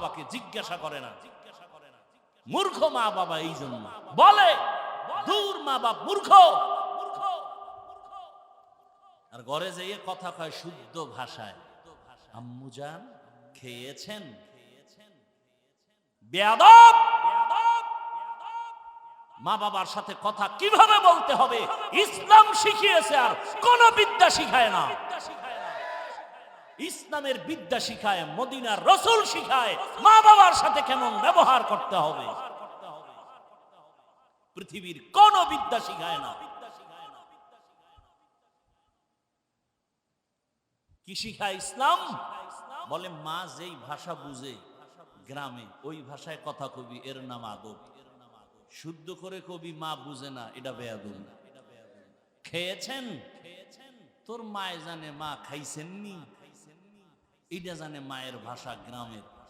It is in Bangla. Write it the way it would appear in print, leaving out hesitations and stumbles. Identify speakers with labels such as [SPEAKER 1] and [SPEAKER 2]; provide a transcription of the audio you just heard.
[SPEAKER 1] বাবাকে জিজ্ঞাসা করে না। মূর্খ মা বাবা এই জন্য বলে, দূর মা বাপ মূর্খ। আর ঘরে যেয়ে কথা কয় শুদ্ধ ভাষায়, আম্মুজান খেয়েছেন? বেয়াদব! মা বাবার সাথে কথা কিভাবে বলতে হবে ইসলাম শিখিয়েছে, আর কোন বিদ্যা শিখায় না। ইসলামের বিদ্যা শিখায়, মদিনার রাসূল শিখায় মা বাবার সাথে কেমন ব্যবহার করতে হবে। পৃথিবীর কোন বিদ্যা শিখায় না। কি শিখায় ইসলাম? বলে মা যেই ভাষা বুঝে গ্রামে ওই ভাষায় কথা কবি, এর নাম আদব। শুদ্ধ করে কবি মা বুঝে না, এটা বেয়াদবি। খেয়েছেন? তোর মায় জানে মা খাইছেননি, এটা জানে মায়ের ভাষা গ্রামের।